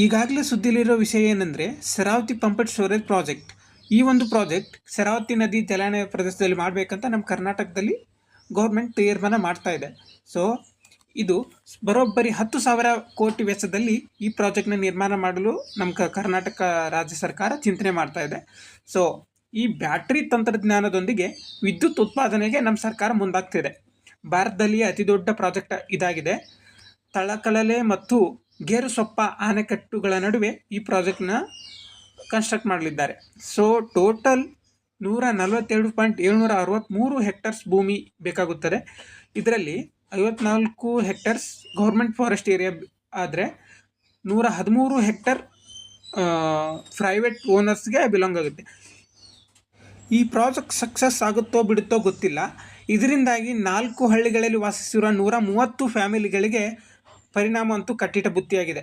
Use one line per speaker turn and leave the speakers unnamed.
ಈಗಾಗಲೇ ಸುದ್ದಿಲಿರೋ ವಿಷಯ ಏನಂದರೆ ಶರಾವತಿ ಪಂಪ್ಡ್ ಸ್ಟೋರೇಜ್ ಪ್ರಾಜೆಕ್ಟ್. ಈ ಒಂದು ಪ್ರಾಜೆಕ್ಟ್ ಶರಾವತಿ ನದಿ ಜಲಾನಯ ಪ್ರದೇಶದಲ್ಲಿ ಮಾಡಬೇಕಂತ ನಮ್ಮ ಕರ್ನಾಟಕದಲ್ಲಿ ಗೌರ್ಮೆಂಟ್ ತೀರ್ಮಾನ ಮಾಡ್ತಾ ಇದೆ. ಸೊ ಇದು ಬರೋಬ್ಬರಿ 10,000 ಕೋಟಿ ವೆಚ್ಚದಲ್ಲಿ ಈ ಪ್ರಾಜೆಕ್ಟ್ನ ನಿರ್ಮಾಣ ಮಾಡಲು ನಮ್ಮ ಕರ್ನಾಟಕ ರಾಜ್ಯ ಸರ್ಕಾರ ಚಿಂತನೆ ಮಾಡ್ತಾ ಇದೆ. ಸೊ ಈ ಬ್ಯಾಟ್ರಿ ತಂತ್ರಜ್ಞಾನದೊಂದಿಗೆ ವಿದ್ಯುತ್ ಉತ್ಪಾದನೆಗೆ ನಮ್ಮ ಸರ್ಕಾರ ಮುಂದಾಗ್ತಿದೆ. ಭಾರತದಲ್ಲಿ ಅತಿ ದೊಡ್ಡ ಪ್ರಾಜೆಕ್ಟ್ ಇದಾಗಿದೆ. ತಳಕಲಲೆ ಮತ್ತು ಗೇರುಸೊಪ್ಪ ಆಣೆಕಟ್ಟುಗಳ ನಡುವೆ ಈ ಪ್ರಾಜೆಕ್ಟ್ನ ಕನ್ಸ್ಟ್ರಕ್ಟ್ ಮಾಡಲಿದ್ದಾರೆ. ಸೊ ಟೋಟಲ್ 147.763 ಹೆಕ್ಟರ್ಸ್ ಭೂಮಿ ಬೇಕಾಗುತ್ತದೆ. ಇದರಲ್ಲಿ 54 ಹೆಕ್ಟರ್ಸ್ ಗೌರ್ಮೆಂಟ್ ಫಾರೆಸ್ಟ್ ಏರಿಯಾ ಆದರೆ 113 ಹೆಕ್ಟರ್ ಪ್ರೈವೇಟ್ ಓನರ್ಸ್ಗೆ ಬಿಲಾಂಗ್ ಆಗುತ್ತೆ. ಈ ಪ್ರಾಜೆಕ್ಟ್ ಸಕ್ಸಸ್ ಆಗುತ್ತೋ ಬಿಡುತ್ತೋ ಗೊತ್ತಿಲ್ಲ. ಇದರಿಂದಾಗಿ 4 ಹಳ್ಳಿಗಳಲ್ಲಿ ವಾಸಿಸಿರುವ 130 ಫ್ಯಾಮಿಲಿಗಳಿಗೆ ಪರಿಣಾಮ ಅಂತೂ ಕಟ್ಟಿಟ್ಟ ಬುತ್ತಿಯಾಗಿದೆ.